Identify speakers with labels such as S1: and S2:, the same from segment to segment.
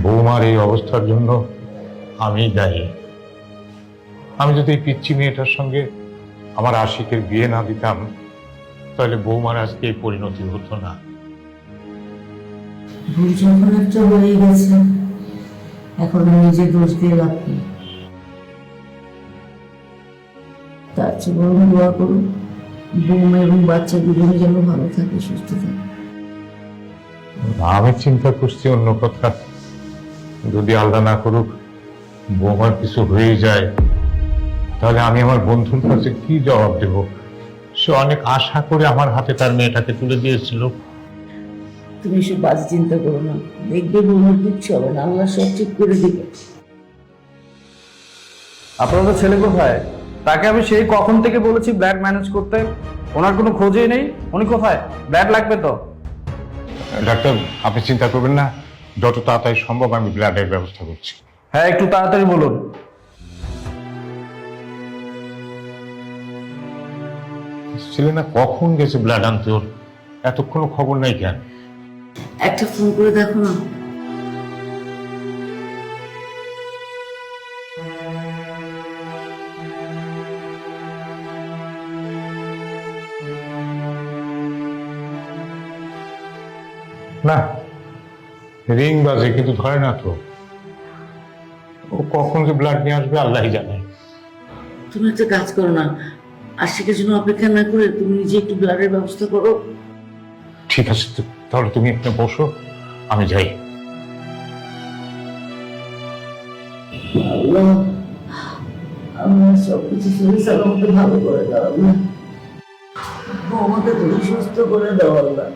S1: বৌমার এই অবস্থার জন্য আমি দায়ী। আমি যদি এই পিচ্চি মেয়েটার সঙ্গে আমার আশিকের বিয়ে না দিতাম, তাহলে বৌমার আজকে এই পরিণতি হতো না।
S2: ভুল যখন একটা হয়ে গেছে, এখন নিজে দোষ দিয়ে লাভ নেই। তার চেয়ে বরং দোয়া করুন বৌমা এবং বাচ্চা দুজনে যেন ভালো থাকে, সুস্থ থাকে।
S1: আমি চিন্তা করছি অন্য কথা, যদি আল্লাহ না করুক বৌমার কিছু হয়ে যায়, তাহলে আমি আমার বন্ধুর কাছে কি জবাব দেব? সে অনেক আশা করে আমার হাতে তার মেয়েটাকে তুলে দিয়েছিল।
S2: তুমি এসব বাজে চিন্তা করো না, দেখবে বৌমার কিচ্ছু হবে না, আল্লাহ সব ঠিক করে দিবে।
S3: আপনাদের ছেলে কোথায়? তাকে আমি সেই কখন থেকে বলেছি ব্লাড ম্যানেজ করতে, ওনার কোনো খোঁজই নেই। উনি কোথায়? ব্লাড লাগবে তো।
S1: ডাক্তার, আপনি চিন্তা করবেন না, যত তাড়াতাড়ি সম্ভব আমি ব্লাডের ব্যবস্থা করছি।
S3: হ্যাঁ, একটু তাড়াতাড়ি বলুন।
S1: ছেলে না কখন গেছে ব্লাড আনতে? ওর এতক্ষণ খবর নাই কেন?
S2: একটা ফোন করে দেখো না।
S1: না, রিং বাজে কিন্তু ধরে না তো। ও কখন যে ব্লাড নিয়ে আসবে আল্লাহই জানে।
S2: তুমি একটা কাজ করো না, আশিকের জন্য অপেক্ষা না করে তুমি নিজে একটু ব্লাডের ব্যবস্থা করো।
S1: ঠিক আছে, তাহলে তুমি একটু বসো, আমি যাই।
S2: আল্লাহ, আমার সবকিছু শরীর সালামতে ভালো করে দাও আল্লাহ, আমাকে তুমি সুস্থ করে দাও আল্লাহ।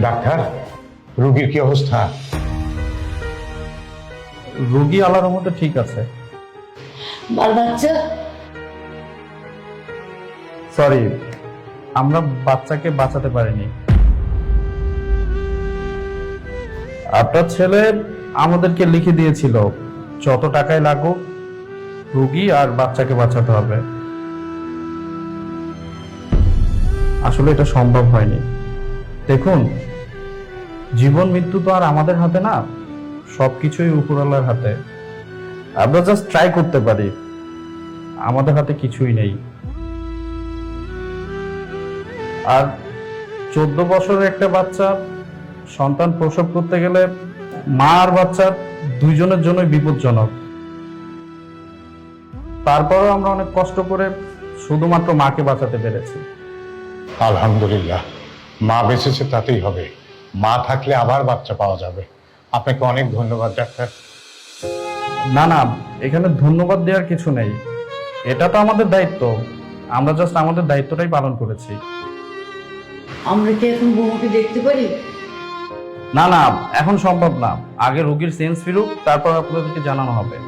S1: ডাক্তার, রোগীর কি অবস্থা?
S3: রোগী আল্লাহর মধ্যে ঠিক আছে।
S2: বাল বাচ্চা?
S3: সরি, আমরা বাচ্চাকে বাঁচাতে পারিনি। আপনার ছেলে আমাদেরকে লিখে দিয়েছিল যত টাকায় লাগুক রোগী আর বাচ্চাকে বাঁচাতে হবে। আসলে এটা সম্ভব হয়নি। দেখুন, জীবন মৃত্যু তো আর আমাদের হাতে না, সবকিছুই উপরওয়ালার হাতে। আমরা জাস্ট ট্রাই করতে পারি, আমাদের হাতে কিছুই নেই। আর 14 বছরের একটা বাচ্চা সন্তান প্রসব করতে গেলে মা আর বাচ্চা দুইজনের জন্যই বিপজ্জনক। তারপরেও আমরা অনেক কষ্ট করে শুধুমাত্র মাকে বাঁচাতে পেরেছি।
S1: আলহামদুলিল্লাহ, মা বেঁচেছে তাতেই হবে। মা থাকলে আবার বাচ্চা পাওয়া যাবে। আপনাকে অনেক ধন্যবাদ ডাক্তার।
S3: না না, এখানে ধন্যবাদ দেওয়ার কিছু নেই, এটা তো আমাদের দায়িত্ব। আমরা জাস্ট আমাদের দায়িত্বটাই পালন করেছি।
S2: আমরা কি এখন বৌমাকে দেখতে পারি?
S3: না না, এখন সম্ভব না। আগে রোগীর সেন্স ফিরুক, তারপর আপনাদেরকে জানানো হবে।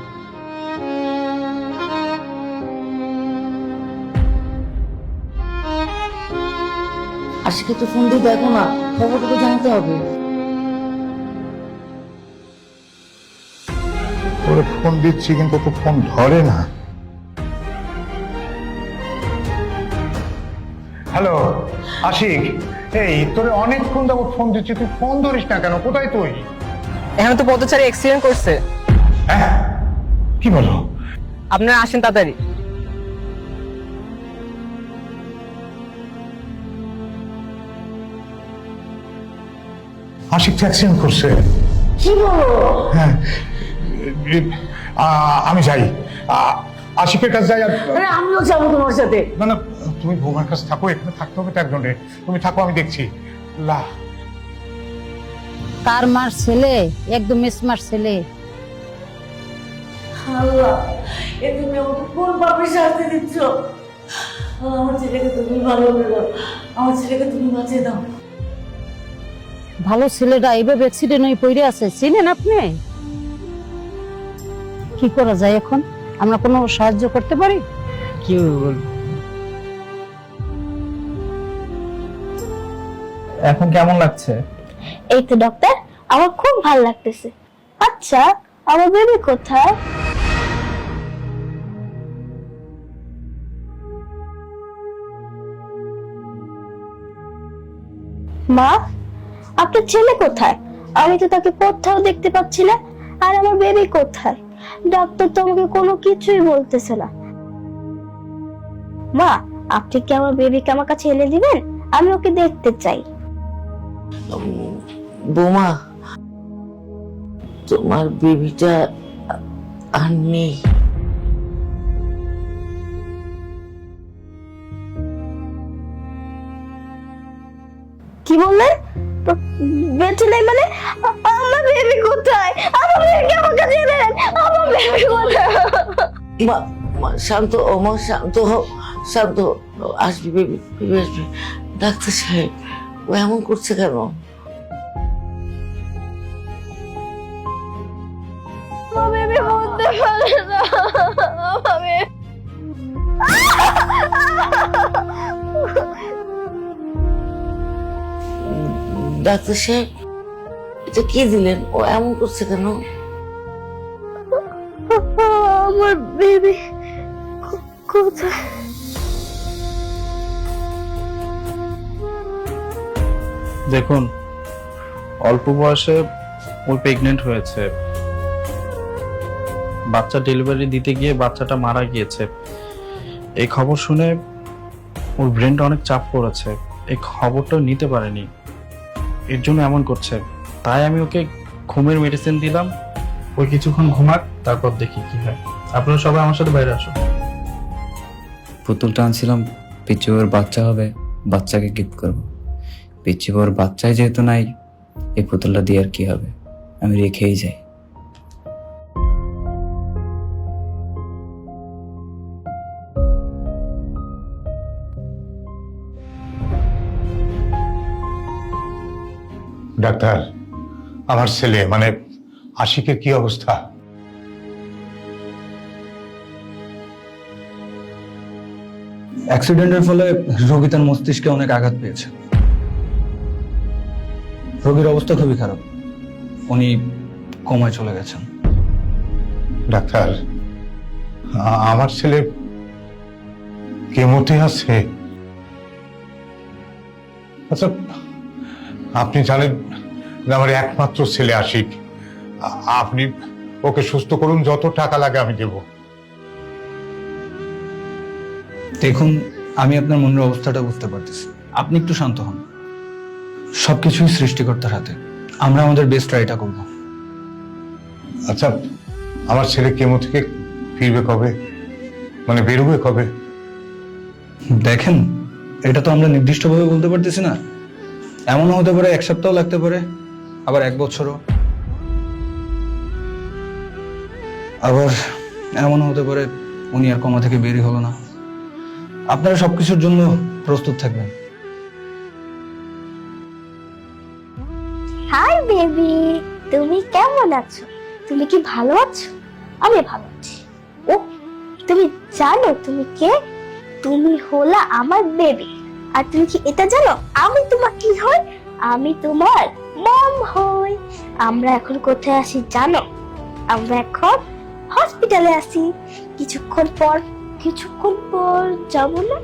S2: আশিকে তো ফোন দিয়ে দেখো না, খবরটা তো জানতে হবে।
S1: ওরে ফোন দিচ্ছি কিন্তু তো ফোন ধরে না। হ্যালো আশিক, এই তোরে অনেকক্ষণ যাবত ফোন দিচ্ছি, তুই ফোন ধরিস না কেন? কোথায় তুই?
S4: এখন তো পথচারী অ্যাক্সিডেন্ট করছে।
S1: হ্যাঁ, কি বলো?
S4: আপনারা আসেন তাড়াতাড়ি।
S1: আশিক তো অ্যাক্সিডেন্ট করছে।
S2: কি বলো?
S1: হ্যাঁ, আমি যাই, আশিকের কাছে যাই। আর
S2: আরে আমিও যাবো তোমার সাথে।
S1: না না, তুমি বৌমার কাছে থাকো, এখানে থাকতে হবে তো একজনের। তুমি থাকো, আমি দেখছি। লা
S5: কার মার ছেলে, একদম স্মার্ট ছেলে।
S2: আল্লাহ, এ তুমি আমাকে কোন পাপে শাস্তি দিচ্ছ? আমার ছেলেকে তুমি ভালো করে দাও, আমার ছেলেকে তুমি বাঁচিয়ে দাও।
S5: ভালো ছেলেটা এইভাবে অ্যাক্সিডেন্ট হয়ে পড়ে আছে, চিনেন আপনি? কি করা যায় এখন? আমরা কোনো সাহায্য করতে পারি?
S4: কি বল?
S3: এখন কেমন লাগছে?
S6: এই তো ডক্টর, আমার খুব ভালো লাগতেছে। আচ্ছা, আমার বেবি কোথায়? মা, আপনার ছেলে কোথায়? আমি তো তাকে কোথাও দেখতে পাচ্ছি না। আর আমার বেবি কোথায়? ডাক্তার তো আমাকে কোনো কিছুই বলতেছে না। মা, আপনি কি আমার বেবিকে আমার কাছে এনে দিবেন? আমি ওকে দেখতে চাই।
S2: বৌমা, তোমার বেবিটা আর নেই।
S6: কি বললেন? বেঁচে নাই মানে? আমার বেবি কোথায়? আমার বেবিকে আমার কাছে এনে দেন। আমার বেবি কোথায়?
S2: শান্ত ও মা, শান্ত হও, শান্ত হও। আসবি বেবি, বেবি আসবি। ডাক্তার সাহেব, ও এমন করছে কেন?
S6: আমার বেবি বলতে পারে না। আমার বেবি
S2: ডাক্তার সাহেব, এটা কি দিলেন? ও এমন করছে কেন?
S6: আমার বেবি কোথায়?
S3: দেখুন, অল্প বয়সে ও প্রেগনেন্ট হয়েছে। বাচ্চা ডেলিভারি দিতে গিয়ে বাচ্চাটা মারা গিয়েছে। এই খবর শুনে ওর ব্রেনটা অনেক চাপ পড়েছে, এই খবরটা নিতে পারেনি, এর জন্য এমন করছে। তাই আমি ওকে ঘুমের মেডিসিন দিলাম, ওই কিছুক্ষণ ঘুমাক, তারপর দেখি কি হয়। আপনারা সবাই আমার সাথে বাইরে আসুন।
S7: পুতুলটা আনছিলাম, পিচ্চি ওর বাচ্চা হবে, বাচ্চাকে গিফট করবো। পিচ্চি ওর বাচ্চাই যেহেতু নাই, এই পুতুলটা দিয়ে আর কি হবে, আমি রেখেই যাই।
S1: ডাক্তার, আমার ছেলে মানে আশিকের কি অবস্থা?
S8: অ্যাক্সিডেন্টের ফলে রোগী তার মস্তিষ্কে অনেক আঘাত পেয়েছে। রোগীর অবস্থা খুবই খারাপ, উনি কোমায় চলে গেছেন।
S1: ডাক্তার, আমার ছেলে কেমোতে আছে। আচ্ছা, আপনি জানেন আমার একমাত্র ছেলে আশিক। আপনি ওকে সুস্থ করুন, যত টাকা লাগে আমি দেব।
S8: দেখুন, আমি আপনার মনের অবস্থাটা বুঝতে পারতেছি। আপনি একটু শান্ত হন। সবকিছুই সৃষ্টিকর্তার হাতে। আমরা আমাদের বেস্ট ট্রাইটা করব।
S1: আচ্ছা, আমার ছেলে কেমো থেকে ফিরবে কবে, মানে বেরোবে কবে?
S8: দেখেন, এটা তো আমরা নির্দিষ্টভাবে বলতে পারতেছি না। এমনও হতে পারে 1 সপ্তাহ লাগতে পারে, আবার 1 বছরও, আবার এমনও হতে পারে উনি আর কমা থেকে বেরই হলো না। আপনারা সবকিছুর জন্য প্রস্তুত থাকবেন।
S6: হাই বেবি, তুমি কেমন আছো? তুমি কি ভালো আছো? আমি ভালো আছি। ও, তুমি জানো তুমি কে? তুমি হলা আমার বেবি। আর তুমি কি এটা জানো আমি তোমার কি হই? আমি তোমার মম হই। আমরা এখন কোথায় আসি জানো? আমরা এখন হসপিটালে আসি। কিছুক্ষণ পর যাবো না?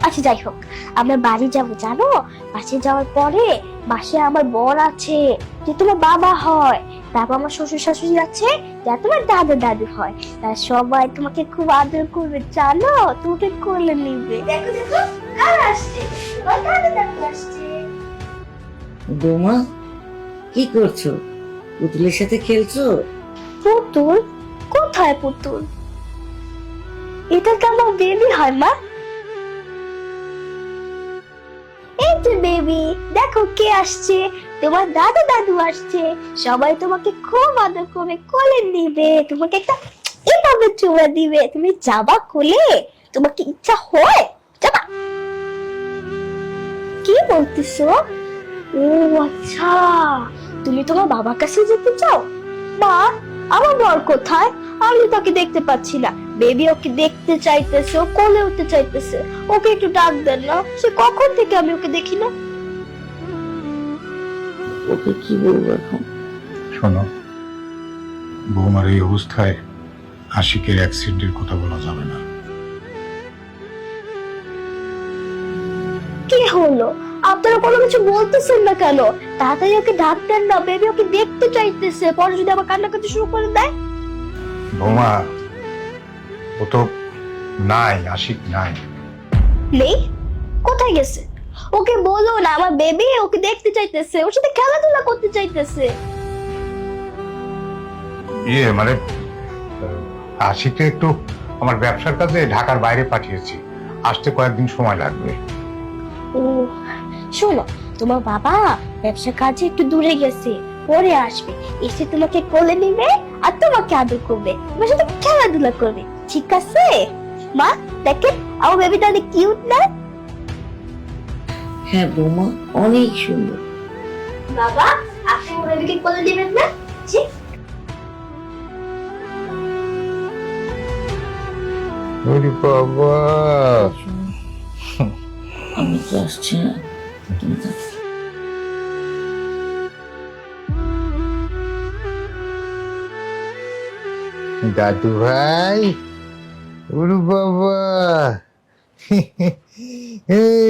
S6: আচ্ছা যাই হোক, আমরা বাড়ি যাব জানো। বাসে যাওয়ার পরে বাসে আমার বর আছে, যে তোমার বাবা হয়। তারপর আমার শ্বশুর শাশুড়ি আছে, যা তোমার দাদা দাদু হয়। তারা সবাই তোমাকে খুব আদর করবে জানো, তোমাকে কোলে নিবে। দেখো দেখো, আর আসছে তোমার দাদা দাদু আসছে।
S2: বৌমা, কি করছো? পুতুলের সাথে খেলছো?
S6: পুতুল? কোথায় পুতুল? এটা তো আমার বেবি হয় মা। এই যে বেবি, দেখো কে আসছে। তোমার দাদা দাদু আসছে। সবাই তোমাকে খুব আদর করে কোলে নিবে, তোমাকে একটা এভাবে চুমা দিবে। তুমি যাবা কোলে? তোমার কি ইচ্ছা হয় যাবা? কি বলতেছো? ও আচ্ছা, তুমি তোমার বাবার কাছে যেতে চাও? মা, আমার বর কোথায়? আমি তাকে দেখতে পাচ্ছি না। বেবি ওকে দেখতে চাইতেছে, ও কোলে উঠতে চাইতেছে। ওকে একটু ডাক দেন না, সে কখন থেকে আমি ওকে দেখি না।
S2: ওকে কি বলবো এখন?
S1: শোনো, বৌমার এই অবস্থায় আশিকের অ্যাক্সিডেন্টের কথা বলা যাবে না।
S6: কি হলো? আপনারা কোনো কিছু বলতেছেন না কেন? তাড়াতাড়ি ওকে ডাক দেন না, বেবি ওকে দেখতে চাইতেছে। পরে যদি আবার কান্নাকাটি শুরু করে দেয়?
S1: বৌমা, ও তো নাই, আশিক নাই।
S6: নেই? কোথায় গেছে? ওকে বলো না আমার বেবি ওকে দেখতে চাইতেছে, ওর সাথে খেলাধুলা করতে চাইতেছে।
S1: মানে আশিককে একটু আমার ব্যবসার কাজে ঢাকার বাইরে পাঠিয়েছি, আসতে কয়েকদিন সময় লাগবে।
S6: ও শোনো, তোমার বাবা ব্যবসা কাজে একটু দূরে গেছে, পরে আসবে। এসে তোমাকে কোলে নিবে আর তোমাকে আদর করবে, তোমার সাথে খেলাধুলা করবে, ঠিক আছে? মা দেখেন আমার বেবিটা অনেক কিউট না?
S2: হ্যাঁ বৌমা, অনেক সুন্দর।
S6: বাবা, আপনি আমার বেবিকে কোলে দিবেন না? ঠিক।
S1: ওরে বাবা,
S2: আমি তো আসছি না, তুমি থাকো।
S1: দাদু ভাই, ওরে বাবা,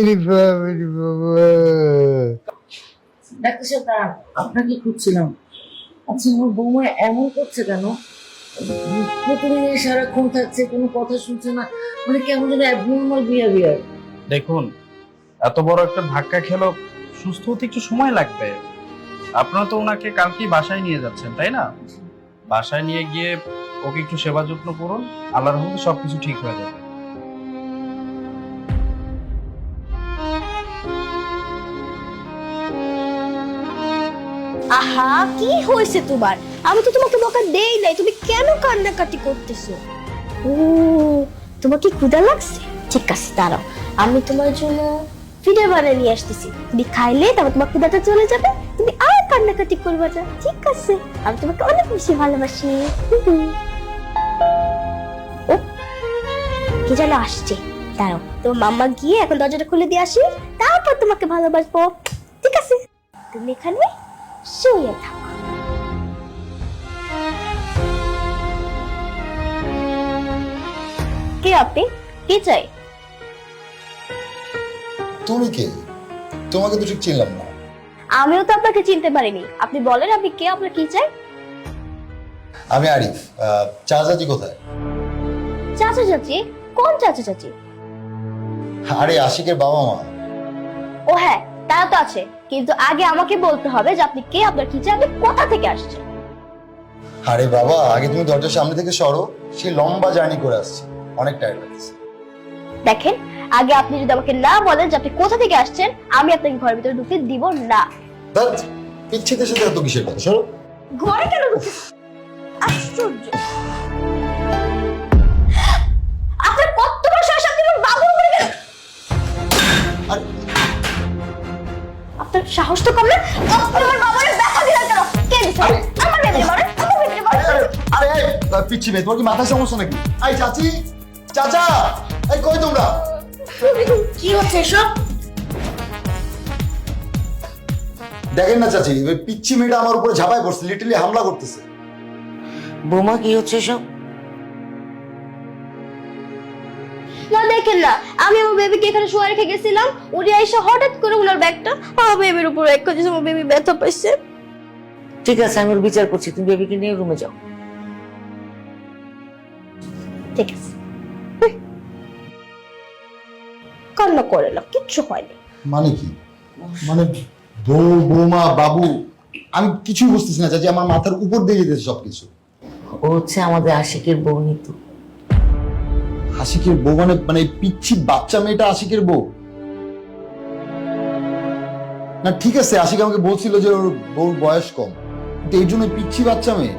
S1: রে বাবা, রে বাবা।
S2: ডাক্তার সাহেব দাঁড়ান, আপনাকে খুঁজছিলাম। আচ্ছা, আমার বৌমা এমন করছে কেন? প্রতিদিন সারাক্ষণ থাকছে, কোনো কথা শুনছে না, মানে কেমন যেন অ্যাবনর্মাল বিহেভিয়ার।
S3: দেখুন, এত বড় একটা ধাক্কা খেলো, সুস্থ হতে একটু সময় লাগবে। আপনারা তো ওনাকে কালকেই বাসায় নিয়ে যাচ্ছেন, তাই না? বাসায় নিয়ে গিয়ে ওকে একটু সেবা যত্ন করুন, আল্লাহর রহমতে সবকিছু ঠিক হয়ে যাবে।
S6: আহা, কি হয়েছে তোমার? আমি তো তোমাকে বকা দেই নাই, তুমি কেন কান্নাকাটি করতেছো? ও, তোমার কি ক্ষুধা লাগছে? ঠিক আছে দাঁড়াও, আমি তোমার জন্য ফিডার বানিয়ে নিয়ে আসতেছি। তুমি খাইলে তারপর তোমার ক্ষুধাটা চলে যাবে, তুমি আর কান্নাকাটি করবে না, ঠিক আছে? আমি তোমাকে অনেক বেশি ভালোবাসি। ও, কি যেন আসছে, দাঁড়াও, তোমার মাম্মা গিয়ে এখন দরজাটা খুলে দিয়ে আসি, তারপর তোমাকে ভালোবাসবো, ঠিক আছে? তুমি এখানে শুয়ে থাকো। কে আপনি? কি চাই?
S9: তুমি কে? তোমাকে তো ঠিক চিনলাম না।
S6: আমিও তো আপনাকে চিনতে পারিনি। আপনি বলেন আপনি কে, আপনার কি চাই?
S9: আমি আরিফ। চাচি কোথায়?
S6: চাচা চাচি? কোন চাচা চাচি?
S9: আরে আশিকের বাবা মা।
S6: ও হ্যাঁ, তারা তো আছে, কিন্তু আগে আমাকে বলতে হবে যে আপনি কে, আপনার কি চাই, আপনি কোথা থেকে আসছেন।
S9: আরে বাবা, আগে তুমি দরজার সামনে থেকে সরো। সে লম্বা জার্নি করে আসছে, অনেক টায়ার্ড লাগছে।
S6: দেখেন, আগে আপনি যদি আমাকে না বলেন যে আপনি কোথা থেকে আসছেন, আমি আপনাকে ঘরের ভিতরে ঢুকতে দিব না।
S9: ধ্যাৎ, পিচ্ছিদের সাথে এত কিসের কথা, সরো।
S6: ঘরে কেন ঢুকতে? আশ্চর্য, আপনার কত বড় সাহস, আপনি আমার বাবুর উপরে গেলেন।
S9: আরে
S6: আপনার সাহস তো কম না, আপনি আমার বাবারে দেখা দিলেন কেন? কে দিছে? আমার বেবিরে মারেন, আমার বেবিরে মারেন।
S9: আরে পিচ্ছি মেয়ে, তোমার কি মাথায় সমস্যা নাকি? এই চাচি, চাচা, এই কই তোমরা?
S2: কি হচ্ছে এসব?
S9: দেখেন না চাচি, ওই পিচ্ছি মেয়েটা আমার উপরে ঝাঁপায় পড়ছে, লিটারলি হামলা করতেছে।
S2: বৌমা কি হচ্ছে এসব?
S6: না দেখেন না, আমি আমার বেবিকে এখানে শুয়ে রেখে গেছিলাম, উনি এসে হঠাৎ করে ওনার ব্যাগটা আমার বেবির উপর রেখে দিয়েছে, আমার বেবি ব্যথা পাইছে।
S2: ঠিক আছে, আমি ওর বিচার করছি, তুমি বেবিকে নিয়ে রুমে যাও।
S6: ঠিক আছে, কান্না করে না, কিচ্ছু হয়নি।
S9: মানে কি? মানে বউ, বৌমা, বাবু, আমি কিছুই বুঝতেছি না চাচি, আমার মাথার উপর দিয়ে যেতেছে সবকিছু।
S2: ও হচ্ছে আমাদের আশিকের বউ নিতু।
S9: আশিকের বউ মানে মানে এই পিচ্ছি বাচ্চা মেয়েটা আশিকের বউ? না ঠিক আছে, আশিক আমাকে বলছিল যে ওর বউর বয়স কম, কিন্তু এই জন্য পিচ্ছি বাচ্চা মেয়ে।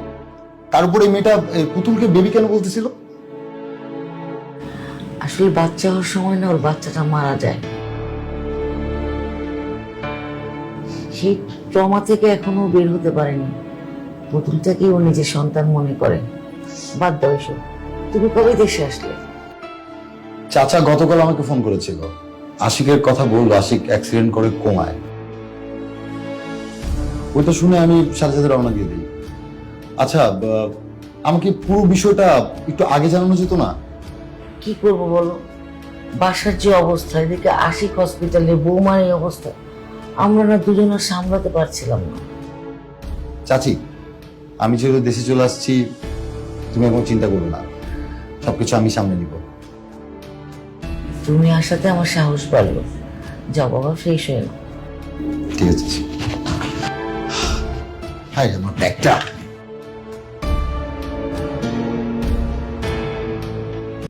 S9: তার উপরে এই মেয়েটা পুতুলকে বেবি কেন বলতেছিল?
S2: আসলে বাচ্চা হওয়ার সময় না ওর বাচ্চাটা মারা যায়, সেই ট্রমা থেকে এখনো বের হতে পারেনি। পুতুলটাকে ও নিজের সন্তান মনে করে। বাদ দাও এসব। তুমি কবে দেশে আসলে?
S9: চাচা গতকাল আমাকে ফোন করেছিল, আশিকের কথা বললো, আশিক অ্যাক্সিডেন্ট করে কোমায়। ওইটা শুনে আমি সাথে সাথে রওনা দিয়ে দিই। আচ্ছা, আমাকে পুরো বিষয়টা একটু আগে জানানো যেত না?
S2: কি করব বলো, বাসার যে অবস্থা, এদিকে আশিক হসপিটালে, বৌমার এই অবস্থা, আমরা না দুজনে সামলাতে পারছিলাম না।
S9: চাচি, আমি যেহেতু দেশে চলে আসছি, তুমি এখন চিন্তা করবে না, সবকিছু আমি সামনে নিব।
S2: তুমি আসাতে আমার সাহস বাড়লো। যাও বাবা, ফ্রেশ হয়ে নাও।
S9: ঠিক আছে। হাই, আমার ব্যাগটা।